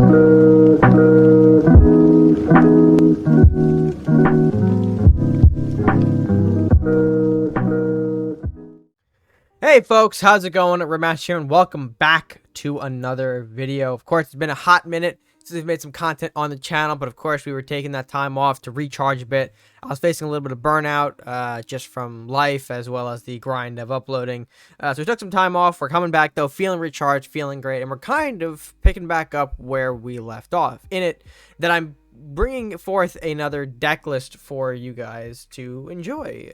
Hey folks, how's it going? RedMaster here, and welcome back to another video. Of course, it's been a hot minute since we've made some content on the channel, but of course we were taking that time off to recharge a bit. I was facing a little bit of burnout just from life as well as the grind of uploading. So we took some time off. We're coming back though, feeling recharged, feeling great, and we're kind of picking back up where we left off. In it, that I'm bringing forth another deck list for you guys to enjoy.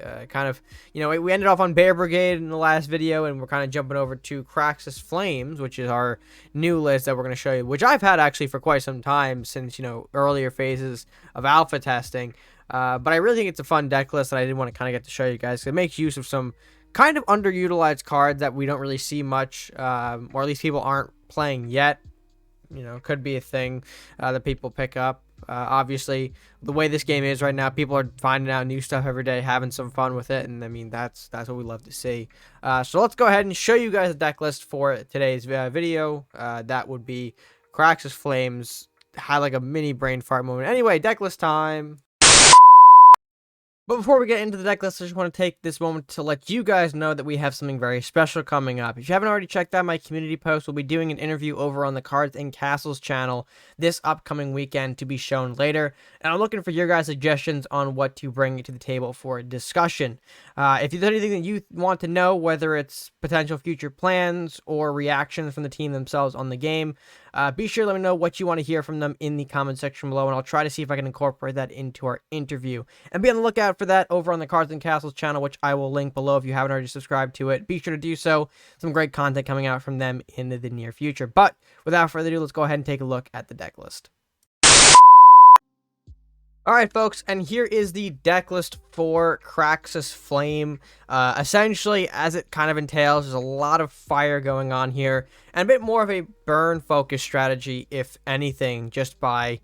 We ended off on Bear Brigade in the last video, and we're kind of jumping over to Craxus Flames, which is our new list that we're going to show you, which I've had actually for quite some time since, earlier phases of alpha testing. But I really think it's a fun deck list that I did want to kind of get to show you guys. It makes use of some kind of underutilized cards that we don't really see much, or at least people aren't playing yet. Could be a thing that people pick up. Obviously, the way this game is right now, people are finding out new stuff every day, having some fun with it, and I mean that's what we love to see. So let's go ahead and show you guys the deck list for today's video. That would be Craxus Flames. Had like a mini brain fart moment. Anyway, deck list time. But before we get into the deck list, I just want to take this moment to let you guys know that we have something very special coming up. If you haven't already checked out my community post, we'll be doing an interview over on the Cards and Castles channel this upcoming weekend to be shown later. And I'm looking for your guys' suggestions on what to bring to the table for discussion. If there's anything that you want to know, whether it's potential future plans or reactions from the team themselves on the game, be sure to let me know what you want to hear from them in the comment section below, and I'll try to see if I can incorporate that into our interview. And be on the lookout for that over on the Cards and Castles channel, which I will link below if you haven't already subscribed to it. Be sure to do so. Some great content coming out from them in the near future. But without further ado, let's go ahead and take a look at the deck list. Alright folks, and here is the deck list for Craxus Flame. Essentially, as it kind of entails, there's a lot of fire going on here, and a bit more of a burn-focused strategy, if anything, just by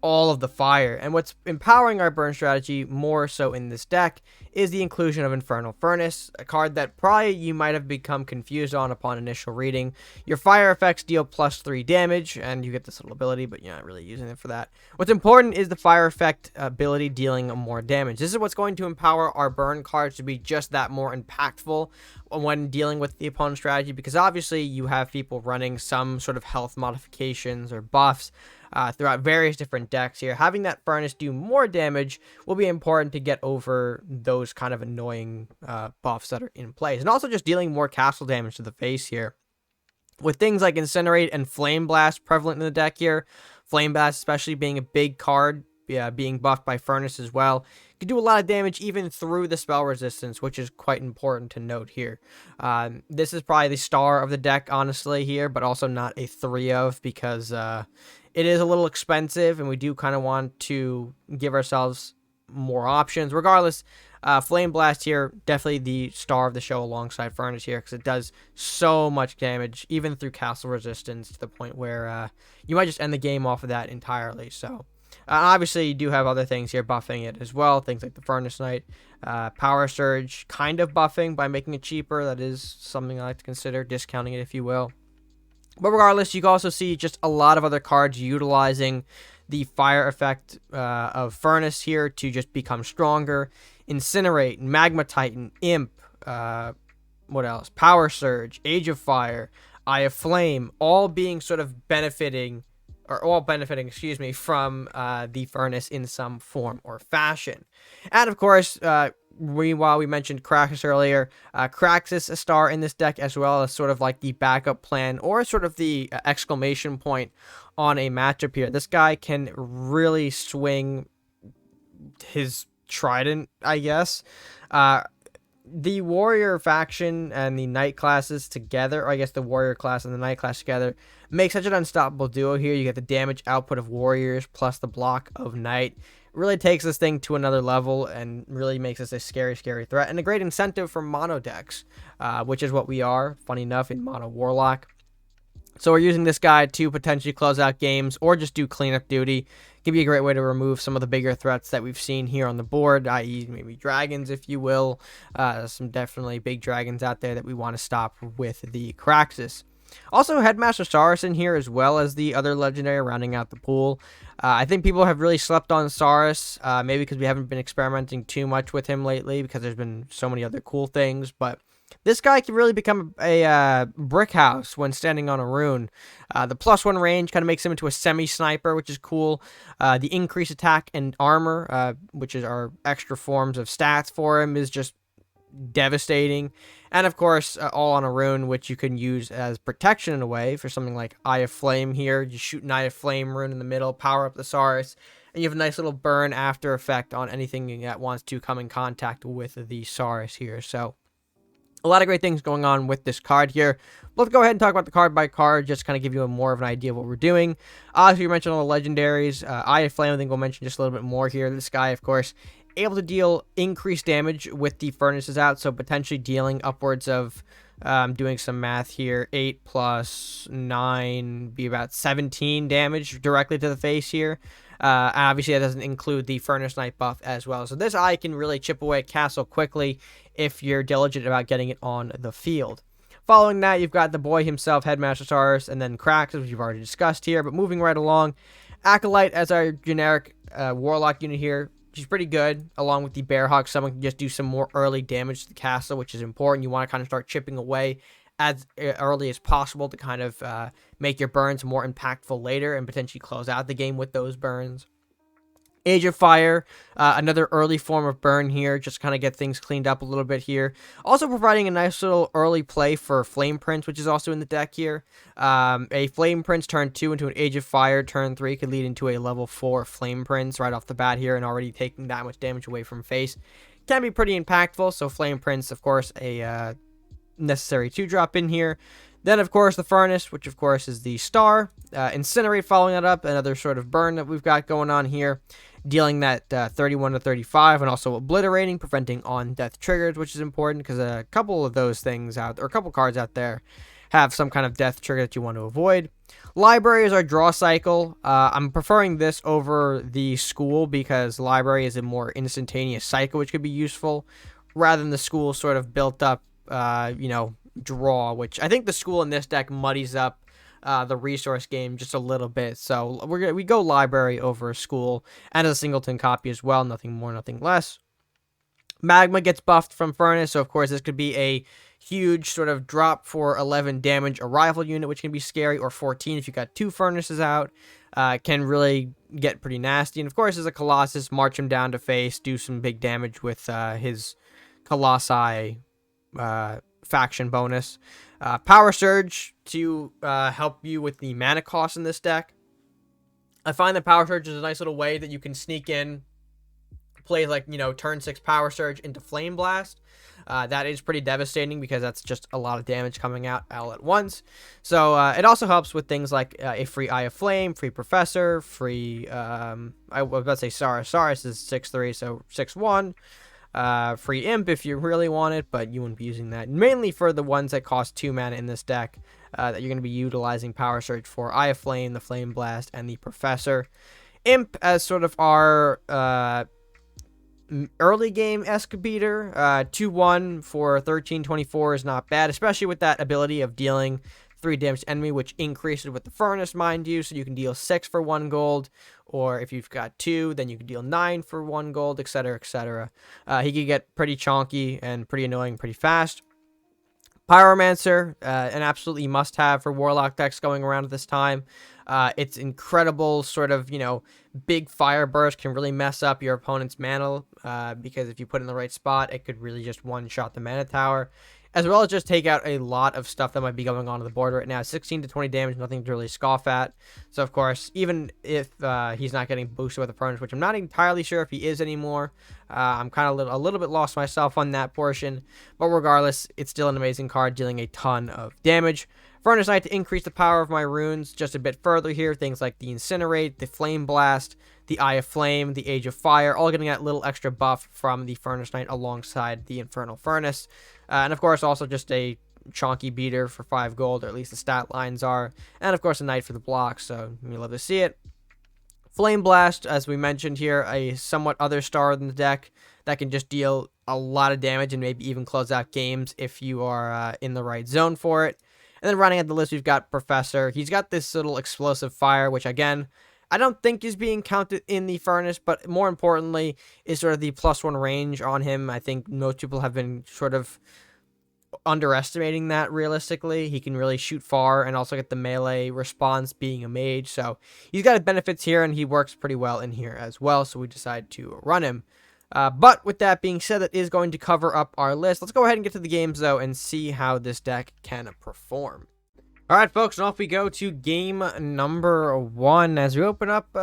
all of the fire. And what's empowering our burn strategy more so in this deck is the inclusion of Infernal Furnace, a card that probably you might have become confused on upon initial reading. Your fire effects deal +3 damage, and you get this little ability, but you're not really using it for that. What's important is the fire effect ability dealing more damage. This is what's going to empower our burn cards to be just that more impactful when dealing with the opponent's strategy, because obviously you have people running some sort of health modifications or buffs throughout various different decks here. Having that furnace do more damage will be important to get over those kind of annoying buffs that are in place, and also just dealing more castle damage to the face here. With things like Incinerate and Flame Blast prevalent in the deck here, Flame Blast especially being a big card, being buffed by Furnace as well, can do a lot of damage even through the spell resistance, which is quite important to note here. This is probably the star of the deck, honestly, here, but also not a 3 of, because it is a little expensive, and we do kind of want to give ourselves more options. Regardless, Flame Blast here, definitely the star of the show alongside Furnace here, because it does so much damage, even through castle resistance, to the point where you might just end the game off of that entirely. So obviously, you do have other things here buffing it as well, things like the Furnace Knight, Power Surge, kind of buffing by making it cheaper. That is something I like to consider, discounting it if you will. But regardless, you can also see just a lot of other cards utilizing the fire effect of Furnace here to just become stronger. Incinerate, Magma Titan, Imp, what else? Power Surge, Age of Fire, Eye of Flame, all being sort of benefiting, excuse me, from the Furnace in some form or fashion. And of course, while we mentioned Craxus earlier, Craxus a star in this deck as well, as sort of like the backup plan or sort of the exclamation point on a matchup here. This guy can really swing his trident, I guess. The warrior faction and the knight classes together, or I guess the warrior class and the knight class together, make such an unstoppable duo here. You get the damage output of warriors plus the block of knight. Really takes this thing to another level and really makes this a scary, scary threat, and a great incentive for mono decks, which is what we are, funny enough, in mono warlock. So we're using this guy to potentially close out games or just do cleanup duty. Give you a great way to remove some of the bigger threats that we've seen here on the board, i.e. maybe dragons, if you will. Some definitely big dragons out there that we want to stop with the Craxus. Also, Headmaster Saurus in here as well as the other legendary rounding out the pool. I think people have really slept on Saurus, maybe because we haven't been experimenting too much with him lately because there's been so many other cool things, but this guy can really become a brick house when standing on a rune. The +1 range kind of makes him into a semi-sniper, which is cool. The increased attack and armor, which is our extra forms of stats for him, is just devastating. And of course, all on a rune, which you can use as protection in a way for something like Eye of Flame here. You shoot an Eye of Flame rune in the middle, power up the Saurus, and you have a nice little burn after effect on anything that wants to come in contact with the Saurus here. So a lot of great things going on with this card here. Let's go ahead and talk about the card by card, just kind of give you more of an idea of what we're doing. As you mentioned all the legendaries, Eye of Flame, I think we'll mention just a little bit more here. This guy, of course, able to deal increased damage with the furnaces out, so potentially dealing upwards of, doing some math here, 8 plus 9, be about 17 damage directly to the face here. Obviously, that doesn't include the Furnace Knight buff as well. So this eye can really chip away at Castle quickly if you're diligent about getting it on the field. Following that, you've got the boy himself, Headmaster Saurus, and then Craxus, which you've already discussed here. But moving right along, Acolyte as our generic Warlock unit here. She's pretty good, along with the Bearhawk. Someone can just do some more early damage to the castle, which is important. You want to kind of start chipping away as early as possible to kind of make your burns more impactful later and potentially close out the game with those burns. Age of Fire, another early form of burn here, just kind of get things cleaned up a little bit here. Also providing a nice little early play for Flame Prince, which is also in the deck here. A Flame Prince turn 2 into an Age of Fire turn 3 could lead into a level 4 Flame Prince right off the bat here, and already taking that much damage away from face. Can be pretty impactful, so Flame Prince, of course, a necessary 2-drop in here. Then, of course, the Furnace, which, of course, is the star. Incinerate following that up, another sort of burn that we've got going on here. Dealing that 31 to 35, and also obliterating, preventing on-death triggers, which is important because a couple of those things out, or a couple cards out there, have some kind of death trigger that you want to avoid. Library is our draw cycle. I'm preferring this over the school because library is a more instantaneous cycle, which could be useful, rather than the school sort of built up, draw, which I think the school in this deck muddies up the resource game just a little bit. So we go library over school, and as a singleton copy as well, nothing more, nothing less. Magma gets buffed from Furnace, so of course this could be a huge sort of drop for 11 damage, a rival unit, which can be scary, or 14 if you got 2 Furnaces out. Can really get pretty nasty. And of course, as a Colossus, march him down to face, do some big damage with his Colossi faction bonus. Power Surge to help you with the mana cost in this deck. I find that Power Surge is a nice little way that you can sneak in, play like, turn 6 Power Surge into Flame Blast. That is pretty devastating because that's just a lot of damage coming out all at once. So it also helps with things like a free Eye of Flame, free Professor, free, I was about to say Saurus. Saurus is 6/3, so 6/1. Free Imp if you really want it, but you wouldn't be using that. Mainly for the ones that cost 2 mana in this deck that you're going to be utilizing Power Surge for. Eye of Flame, the Flame Blast, and the Professor. Imp as sort of our early game-esque beater. 2/1 for 13/24 is not bad, especially with that ability of dealing 3 damage to enemy, which increases with the Furnace, mind you, so you can deal 6 for 1 gold, or if you've got 2, then you can deal 9 for 1 gold, etc., etc. He can get pretty chonky and pretty annoying pretty fast. Pyromancer, an absolutely must-have for Warlock decks going around at this time. It's incredible sort of, big fire burst can really mess up your opponent's mana, because if you put it in the right spot, it could really just one-shot the mana tower, as well as just take out a lot of stuff that might be going on the board right now. 16 to 20 damage, nothing to really scoff at. So, of course, even if he's not getting boosted with the Furnace, which I'm not entirely sure if he is anymore, I'm kind of a little bit lost myself on that portion. But regardless, it's still an amazing card, dealing a ton of damage. Furnace Knight to increase the power of my runes just a bit further here. Things like the Incinerate, the Flame Blast, the Eye of Flame, the Age of Fire, all getting that little extra buff from the Furnace Knight alongside the Infernal Furnace. And of course, also just a chonky beater for 5 gold, or at least the stat lines are. And of course, a Knight for the block, so you love to see it. Flame Blast, as we mentioned here, a somewhat other star in the deck that can just deal a lot of damage and maybe even close out games if you are in the right zone for it. And then running at the list, we've got Professor. He's got this little explosive fire, which again, I don't think is being counted in the furnace, but more importantly is sort of the +1 range on him. I think most people have been sort of underestimating that realistically. He can really shoot far and also get the melee response being a mage. So he's got benefits here, and he works pretty well in here as well. So we decided to run him. But with that being said, that is going to cover up our list. Let's go ahead and get to the games, though, and see how this deck can perform. All right, folks, and off we go to game number 1 as we open up,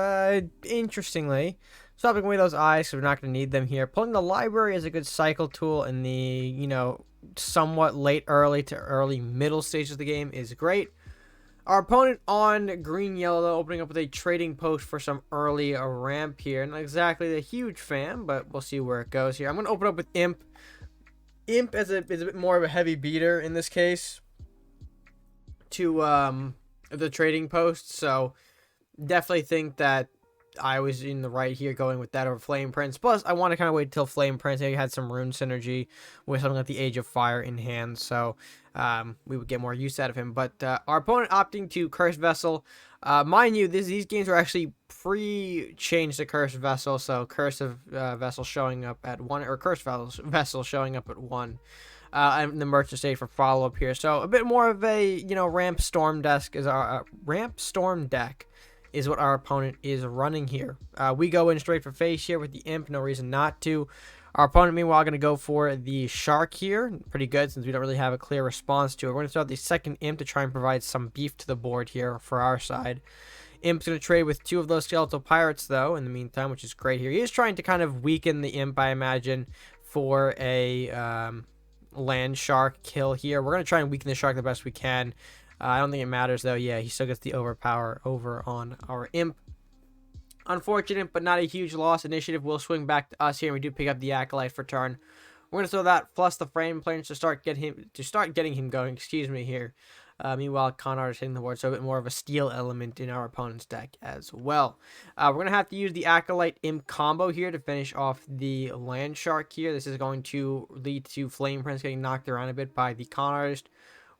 interestingly, swapping away those eyes because we're not going to need them here. Pulling the library is a good cycle tool in the, somewhat late early to early middle stages of the game is great. Our opponent on green-yellow, though, opening up with a trading post for some early ramp here. Not exactly a huge fan, but we'll see where it goes here. I'm going to open up with Imp. Imp is a bit more of a heavy beater in this case to the trading post, so definitely think that I was in the right here going with that over Flame Prince. Plus, I want to kind of wait till Flame Prince maybe had some rune synergy with something like the Age of Fire in hand, so we would get more use out of him. But our opponent opting to Cursed Vessel. Mind you, these games were actually pre-changed to Cursed Vessel, so Cursed Vessel showing up at 1, or Cursed Vessel showing up at 1. And the merchant state for follow-up here. So a bit more of a, ramp storm deck is our ramp storm deck is what our opponent is running here. We go in straight for face here with the Imp, no reason not to. Our opponent, meanwhile, going to go for the Shark here. Pretty good since we don't really have a clear response to it. We're going to start the second Imp to try and provide some beef to the board here for our side. Imp's going to trade with 2 of those Skeletal Pirates, though, in the meantime, which is great here. He is trying to kind of weaken the Imp, I imagine, for a land shark kill here. We're going to try and weaken the shark the best we can. I don't think it matters, though. Yeah, he still gets the overpower over on our Imp. Unfortunate, but not a huge loss. Initiative will swing back to us here, and we do pick up the Acolyte for turn. We're going to throw that plus the Flame Prince to start getting him going, here. Meanwhile, Con Artist hitting the board, so a bit more of a steal element in our opponent's deck as well. We're going to have to use the Acolyte Imp combo here to finish off the Land Shark here. This is going to lead to Flame Prince getting knocked around a bit by the Con Artist.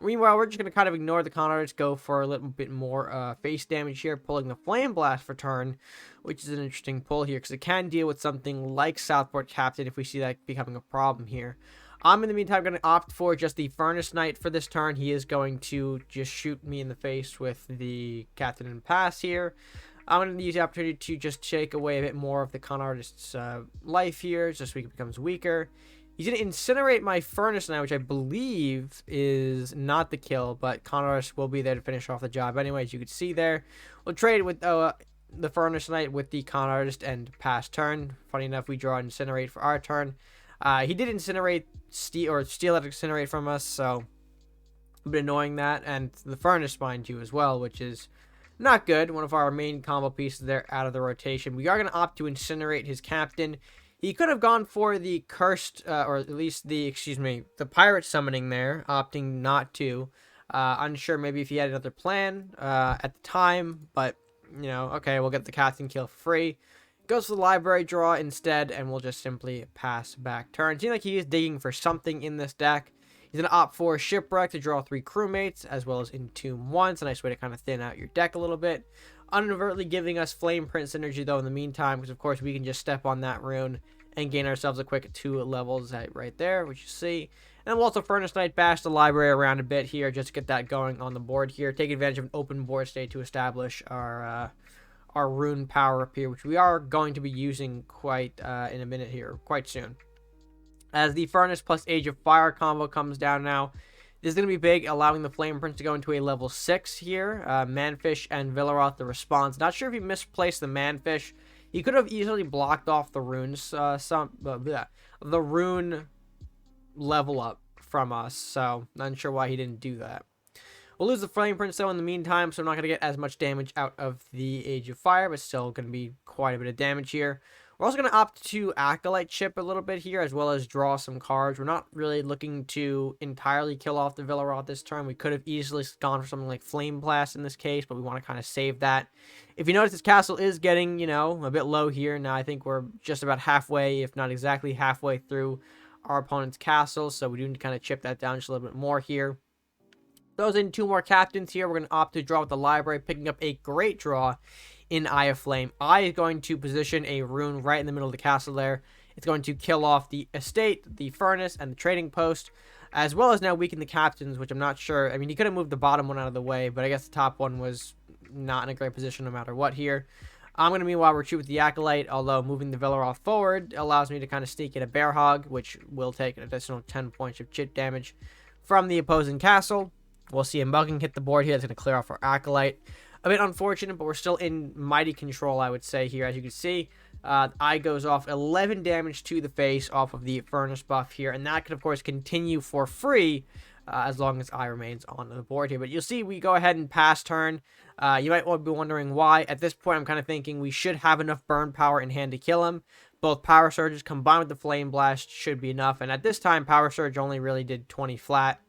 Meanwhile, we're just going to kind of ignore the Con Artist, go for a little bit more face damage here, pulling the Flame Blast for turn, which is an interesting pull here, because it can deal with something like Southport Captain if we see that becoming a problem here. I'm, in the meantime, going to opt for just the Furnace Knight for this turn. He is going to just shoot me in the face with the Captain and Pass here. I'm going to use the opportunity to just take away a bit more of the Con Artist's life here, just so he becomes weaker. He's going to incinerate my Furnace Knight, which I believe is not the kill, but Con Artist will be there to finish off the job anyway, as you can see there. We'll trade with the Furnace Knight with the Con Artist and pass turn. Funny enough, we draw Incinerate for our turn. He did incinerate, steal that incinerate from us, so a bit annoying that. And the Furnace, mind you, as well, which is not good. One of our main combo pieces there out of the rotation. We are going to opt to incinerate his Captain. He could have gone for the cursed, or at least the pirate summoning there, opting not to. Unsure maybe if he had another plan at the time, but, okay, we'll get the Captain kill for free. Goes for the library draw instead, and we'll just simply pass back turn. Seems like he is digging for something in this deck. He's going to opt for Shipwreck to draw 3 crewmates, as well as Entomb once. A nice way to kind of thin out your deck a little bit. Inadvertently giving us Flame Prince energy, though, in the meantime, because, of course, we can just step on that rune and gain ourselves a quick 2 levels right there, which you see. And we'll also Furnace Knight bash the library around a bit here, just to get that going on the board here. Take advantage of an open board state to establish our rune power up here, which we are going to be using quite in a minute here, quite soon. As the Furnace plus Age of Fire combo comes down now, this is going to be big, allowing the Flame Prince to go into a level 6 here. Manfish and Villaroth the response. Not sure if he misplaced the Manfish. He could have easily blocked off the runes, the rune level up from us, so not sure why he didn't do that. We'll lose the Flame Prince, though, in the meantime, so I'm not going to get as much damage out of the Age of Fire, but still going to be quite a bit of damage here. We're also going to opt to Acolyte chip a little bit here, as well as draw some cards. We're not really looking to entirely kill off the Villaroth this turn. We could have easily gone for something like Flame Blast in this case, but we want to kind of save that. If you notice, this castle is getting, a bit low here. Now I think we're just about halfway, if not exactly halfway through our opponent's castle, so we do need to kind of chip that down just a little bit more here. Goes in 2 more captains here. We're going to opt to draw with the library, picking up a great draw in Eye of Flame. Eye is going to position a rune right in the middle of the castle there. It's going to kill off the estate, the furnace, and the trading post, as well as now weaken the captains, which I'm not sure. I mean, he could have moved the bottom one out of the way, but I guess the top one was not in a great position no matter what here. I'm going to meanwhile retreat with the Acolyte, although moving the Velaroth forward allows me to kind of sneak in a Bear Hog, which will take an additional 10 points of chip damage from the opposing castle. We'll see a Mugging hit the board here. That's going to clear off our Acolyte. A bit unfortunate, but we're still in mighty control, I would say, here. As you can see, Eye goes off 11 damage to the face off of the Furnace buff here, and that can, of course, continue for free as long as Eye remains on the board here. But you'll see we go ahead and pass turn. You might be wondering why. At this point, I'm kind of thinking we should have enough burn power in hand to kill him. Both Power Surges combined with the Flame Blast should be enough, and at this time, Power Surge only really did 20 flat,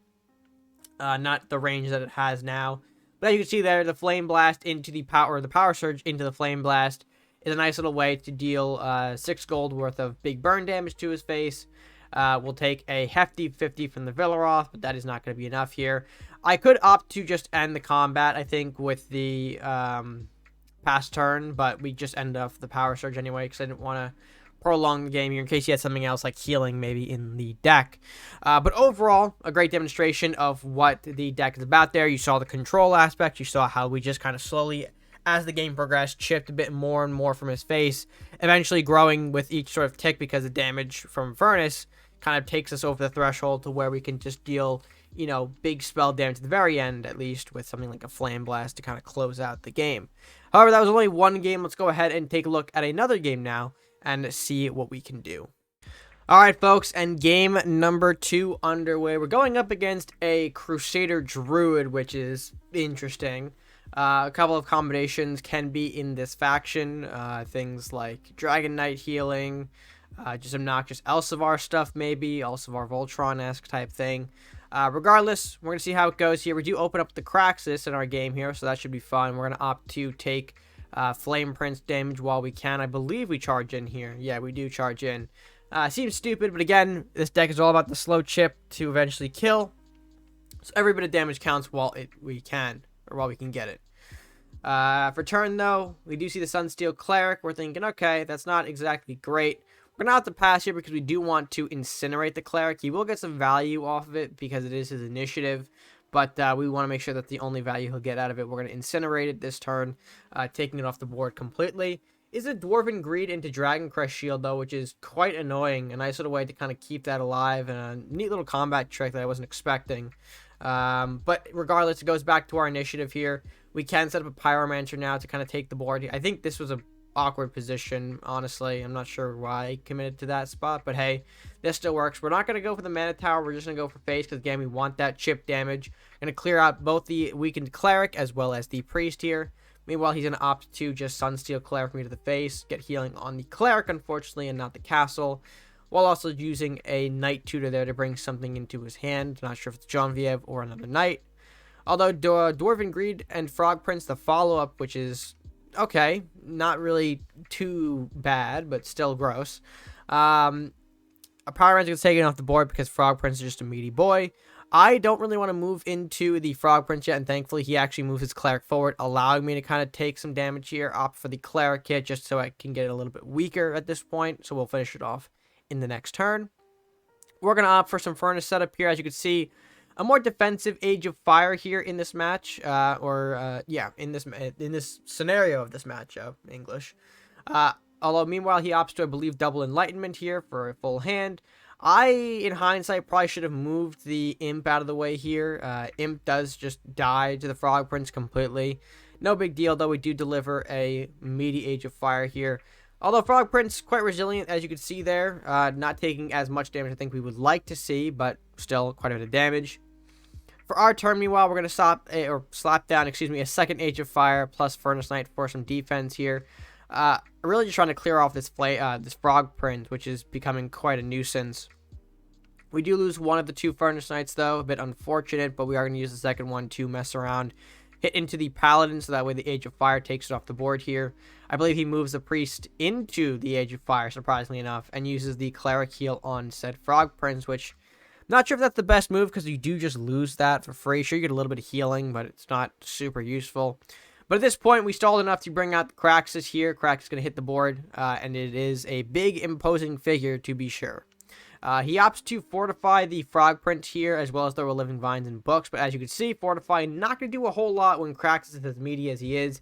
not the range that it has now. But as you can see there, the Flame Blast into the Power Surge into the Flame Blast is a nice little way to deal 6 gold worth of big burn damage to his face. We'll take a hefty 50 from the Velaroth, but that is not going to be enough here. I could opt to just end the combat, I think, with the pass turn, but we just end off the Power Surge anyway, because I didn't want to prolong the game here in case you had something else like healing maybe in the deck. But overall, a great demonstration of what the deck is about there. You saw the control aspect. You saw how we just kind of slowly, as the game progressed, chipped a bit more and more from his face, eventually growing with each sort of tick because the damage from Furnace kind of takes us over the threshold to where we can just deal, you know, big spell damage at the very end, at least with something like a Flame Blast to kind of close out the game. However, that was only one game. Let's go ahead and take a look at another game now and see what we can do. Alright, folks, and game number 2 underway. We're going up against a Crusader Druid, which is interesting. A couple of combinations can be in this faction. Things like Dragon Knight healing, just obnoxious Elsevier stuff maybe, Elsevier Voltron-esque type thing. Regardless, we're going to see how it goes here. We do open up the Craxus in our game here, so that should be fun. We're going to opt to take Flame Prince damage while we can. I believe we charge in here. Yeah, we do charge in. Seems stupid, but again, this deck is all about the slow chip to eventually kill. So every bit of damage counts while we can get it. For turn, though, we do see the Sunsteel Cleric. We're thinking, okay, that's not exactly great. We're going to have to pass here because we do want to incinerate the Cleric. He will get some value off of it because it is his initiative. But we want to make sure that the only value he'll get out of it, we're going to incinerate it this turn, taking it off the board completely. Is a Dwarven Greed into Dragon Crest Shield, though, which is quite annoying. A nice little way to kind of keep that alive, and a neat little combat trick that I wasn't expecting. But regardless, it goes back to our initiative here. We can set up a Pyromancer now to kind of take the board. I think this was a awkward position, honestly. I'm not sure why I committed to that spot, but hey, this still works. We're not going to go for the Mana Tower. We're just going to go for face because, again, we want that chip damage. Going to clear out both the weakened Cleric as well as the Priest here. Meanwhile, he's going to opt to just Sunsteel Cleric me to the face, get healing on the Cleric, unfortunately, and not the castle, while also using a Knight Tutor there to bring something into his hand. Not sure if it's Genevieve or another Knight. Although Dwarven Greed and Frog Prince, the follow-up, which is okay, not really too bad, but still gross. A Pyromancer gets taken off the board because Frog Prince is just a meaty boy. I don't really want to move into the Frog Prince yet, and thankfully he actually moves his Cleric forward, allowing me to kind of take some damage here, opt for the Cleric hit just so I can get it a little bit weaker at this point, so we'll finish it off in the next turn. We're going to opt for some Furnace setup here. As you can see, a more defensive Age of Fire here in this match, in this scenario of this matchup, English. Although, meanwhile, he opts to, I believe, double Enlightenment here for a full hand. I, in hindsight, probably should have moved the Imp out of the way here. Imp does just die to the Frog Prince completely. No big deal, though. We do deliver a meaty Age of Fire here. Although Frog Prince, quite resilient, as you can see there. Not taking as much damage I think we would like to see, but still quite a bit of damage. For our turn, meanwhile, we're going to slap down a second Age of Fire plus Furnace Knight for some defense here. Really just trying to clear off this Frog Prince, which is becoming quite a nuisance. We do lose one of the 2 Furnace Knights, though. A bit unfortunate, but we are going to use the second one to mess around. Hit into the Paladin, so that way the Age of Fire takes it off the board here. I believe he moves the Priest into the Age of Fire, surprisingly enough, and uses the Cleric heal on said Frog Prince, which Not sure if that's the best move because you do just lose that for free. Sure, you get a little bit of healing, but it's not super useful. But at this point, we stalled enough to bring out the Craxus here. Craxus is going to hit the board, and it is a big, imposing figure to be sure. He opts to fortify the frog print here, as well as throw living vines and books. But as you can see, fortify not going to do a whole lot when Craxus is as meaty as he is.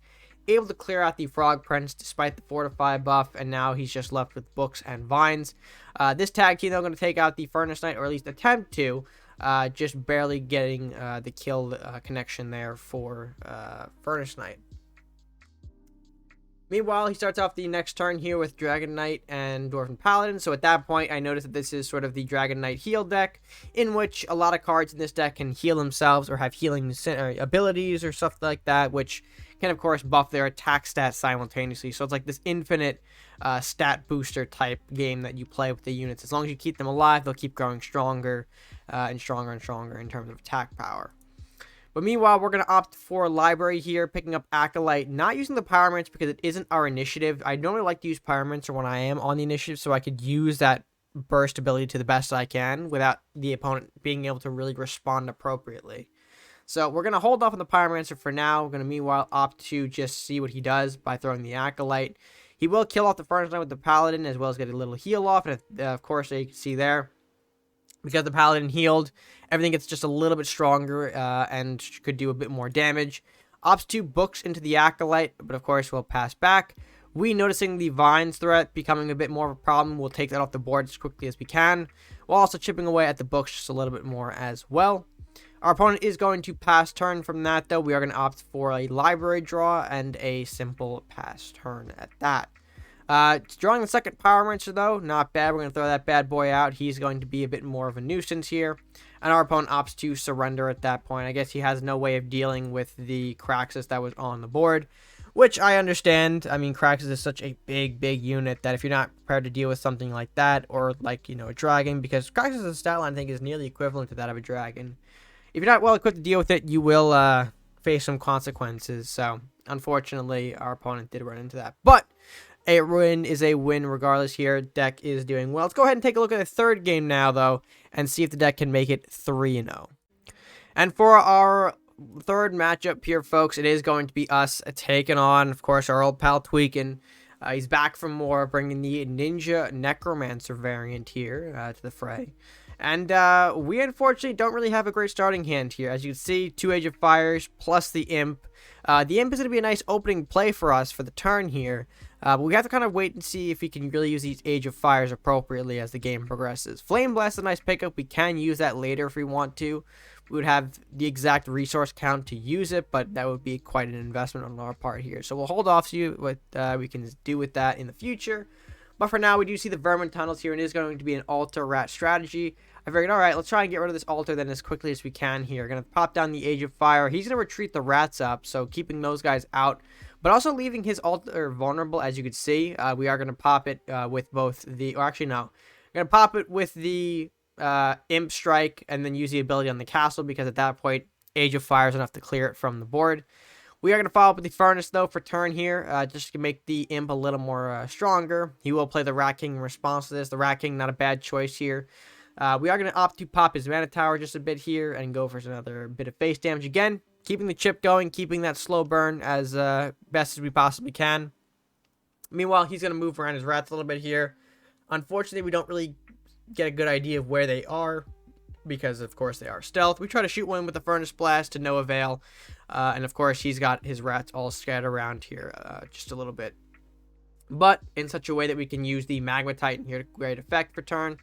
Able to clear out the frog prints despite the fortify buff, and now he's just left with books and vines. This tag team, though, going to take out the Furnace Knight, or at least attempt to, just barely getting the kill connection there for Furnace Knight. Meanwhile, he starts off the next turn here with Dragon Knight and Dwarven Paladin. So at that point, I noticed that this is sort of the Dragon Knight heal deck, in which a lot of cards in this deck can heal themselves or have healing abilities or stuff like that, which can, of course, buff their attack stats simultaneously. So it's like this infinite stat booster type game that you play with the units. As long as you keep them alive, they'll keep growing stronger and stronger and stronger in terms of attack power. But meanwhile, we're going to opt for Library here, picking up Acolyte, not using the Pyromancer because it isn't our initiative. I normally like to use Pyromancer when I am on the initiative so I could use that burst ability to the best I can without the opponent being able to really respond appropriately. So we're going to hold off on the Pyromancer for now. We're going to meanwhile opt to just see what he does by throwing the Acolyte. He will kill off the Furnace Knight with the Paladin as well as get a little heal off. And of course, you can see there, because the Paladin healed, everything gets just a little bit stronger and could do a bit more damage. Opts 2 books into the Acolyte, but of course we'll pass back. We noticing the Vines threat becoming a bit more of a problem. We'll take that off the board as quickly as we can, while also chipping away at the books just a little bit more as well. Our opponent is going to pass turn from that, though. We are going to opt for a Library draw and a simple pass turn at that. Drawing the second Pyromancer, though, not bad. We're going to throw that bad boy out. He's going to be a bit more of a nuisance here. And our opponent opts to surrender at that point. I guess he has no way of dealing with the Craxus that was on the board, which I understand. I mean, Craxus is such a big unit that if you're not prepared to deal with something like that, or like, you know, a dragon, because Craxus' stat line, I think, is nearly equivalent to that of a dragon. If you're not well equipped to deal with it, you will face some consequences. So, unfortunately, our opponent did run into that. But a win is a win regardless here. Deck is doing well. Let's go ahead and take a look at the third game now, though, and see if the deck can make it 3-0. And for our third matchup here, folks, it is going to be us taking on, of course, our old pal Tweakin'. He's back from more, bringing the Ninja Necromancer variant here to the fray. And we, unfortunately, don't really have a great starting hand here. As you can see, 2 Age of Fires plus the Imp. The Imp is going to be a nice opening play for us for the turn here. But we have to kind of wait and see if we can really use these Age of Fires appropriately as the game progresses. Flame Blast is a nice pickup. We can use that later if we want to. We would have the exact resource count to use it, but that would be quite an investment on our part here. So we'll hold off to you what we can do with that in the future. But for now, we do see the Vermin Tunnels here, and it is going to be an Altar Rat strategy. I figured, alright, let's try and get rid of this Altar then as quickly as we can here. Going to pop down the Age of Fire. He's going to retreat the Rats up, so keeping those guys out, but also leaving his Altar vulnerable, as you can see. We are going to pop it with both the, or actually no, we're going to pop it with the Imp Strike and then use the ability on the castle, because at that point, Age of Fire is enough to clear it from the board. We are going to follow up with the Furnace, though, for turn here, just to make the Imp a little more stronger. He will play the Rat King in response to this. The Rat King, not a bad choice here. We are going to opt to pop his Mana Tower just a bit here and go for another bit of face damage again. Keeping the chip going, keeping that slow burn as best as we possibly can. Meanwhile, he's going to move around his rats a little bit here. Unfortunately, we don't really get a good idea of where they are, because of course they are stealth. We try to shoot one with the Furnace Blast to no avail. And of course he's got his rats all scattered around here just a little bit. But in such a way that we can use the Magma Titan here to great effect for turn.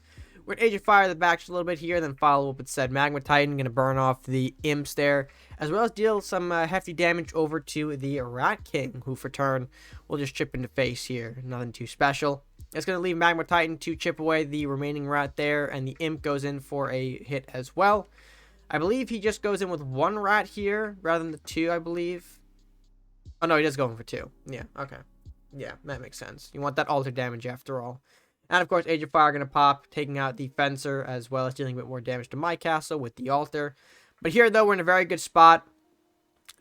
We're going to Age of Fire the back just a little bit here, then follow up with said Magma Titan. Going to burn off the Imps there, as well as deal some hefty damage over to the Rat King, who for turn will just chip into face here. Nothing too special. It's going to leave Magma Titan to chip away the remaining rat there, and the Imp goes in for a hit as well. I believe he just goes in with 1 rat here, rather than the 2, I believe. Oh, no, he does go in for 2. Yeah, okay. Yeah, that makes sense. You want that altar damage after all. And, of course, Age of Fire going to pop, taking out the Fencer, as well as dealing a bit more damage to my castle with the altar. But here, though, we're in a very good spot.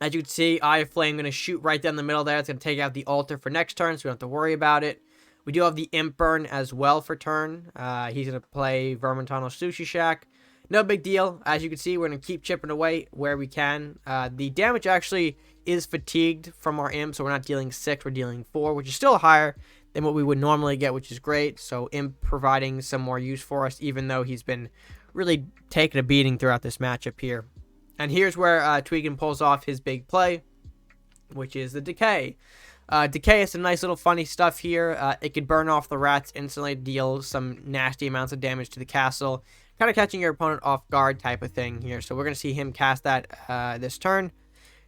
As you can see, Eye of Flame going to shoot right down the middle there. It's going to take out the altar for next turn, so we don't have to worry about it. We do have the Imp Burn as well for turn. He's going to play Vermin Tunnel Sushi Shack. no big deal. As you can see, we're going to keep chipping away where we can. The damage actually is fatigued from our imp, so we're not dealing 6, we're dealing 4, which is still higher than what we would normally get, which is great. So imp providing some more use for us, even though he's been really taking a beating throughout this matchup here. And here's where Tweegan pulls off his big play, which is the decay. Decay has some nice little funny stuff here. It could burn off the rats instantly, deal some nasty amounts of damage to the castle, kind of catching your opponent off guard type of thing here. So we're going to see him cast that this turn.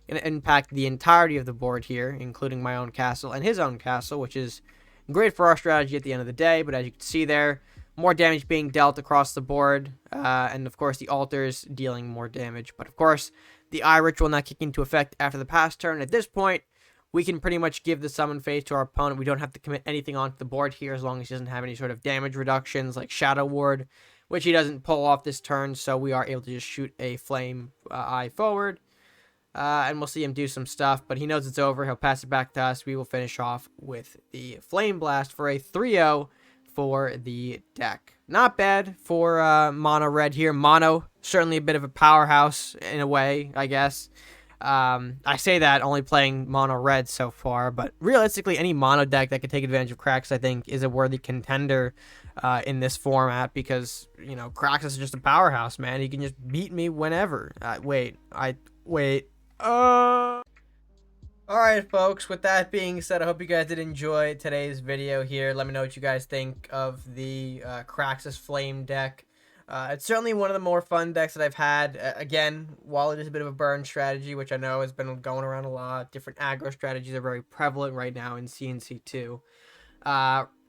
Going to impact the entirety of the board here, including my own castle and his own castle, which is great for our strategy at the end of the day. But as you can see there, more damage being dealt across the board, and of course the altars dealing more damage. But of course, the eye ritual not kicking into effect after the pass turn. At this point, we can pretty much give the summon phase to our opponent. We don't have to commit anything onto the board here as long as he doesn't have any sort of damage reductions like Shadow Ward, which he doesn't pull off this turn, so we are able to just shoot a flame eye forward. And we'll see him do some stuff, but he knows it's over. He'll pass it back to us. We will finish off with the Flame Blast for a 3-0 for the deck. Not bad for mono red here. Mono, certainly a bit of a powerhouse in a way, I guess. I say that only playing mono red so far, but realistically, any mono deck that can take advantage of Craxus, I think, is a worthy contender in this format because, you know, Craxus is just a powerhouse, man. He can just beat me whenever. Wait. Alright, folks, with that being said, I hope you guys did enjoy today's video here. Let me know what you guys think of the Craxus Flame deck. It's certainly one of the more fun decks that I've had. Again, while it is a bit of a burn strategy, which I know has been going around a lot, different aggro strategies are very prevalent right now in CNC2.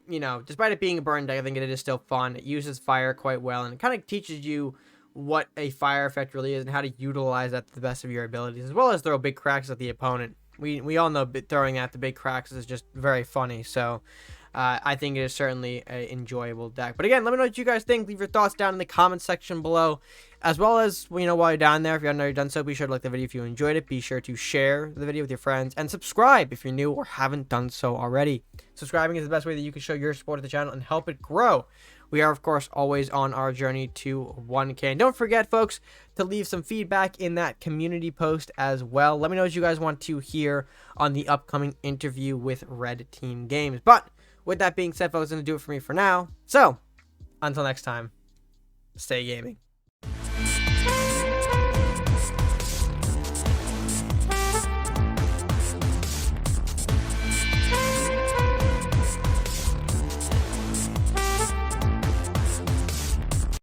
You know, despite it being a burn deck, I think it is still fun. It uses fire quite well, and it kind of teaches you what a fire effect really is and how to utilize that to the best of your abilities, as well as throw big cracks at the opponent. We all know throwing at the big cracks is just very funny, so I think it is certainly an enjoyable deck. But again, let me know what you guys think. Leave your thoughts down in the comment section below, as well as, you know, while you're down there, if you haven't already done so, be sure to like the video if you enjoyed it. Be sure to share the video with your friends, and subscribe if you're new or haven't done so already. Subscribing is the best way that you can show your support of the channel and help it grow. We are, of course, always on our journey to 1K. And don't forget, folks, to leave some feedback in that community post as well. Let me know what you guys want to hear on the upcoming interview with Red Team Games. But with that being said, folks, that's going to do it for me for now. So, until next time, stay gaming.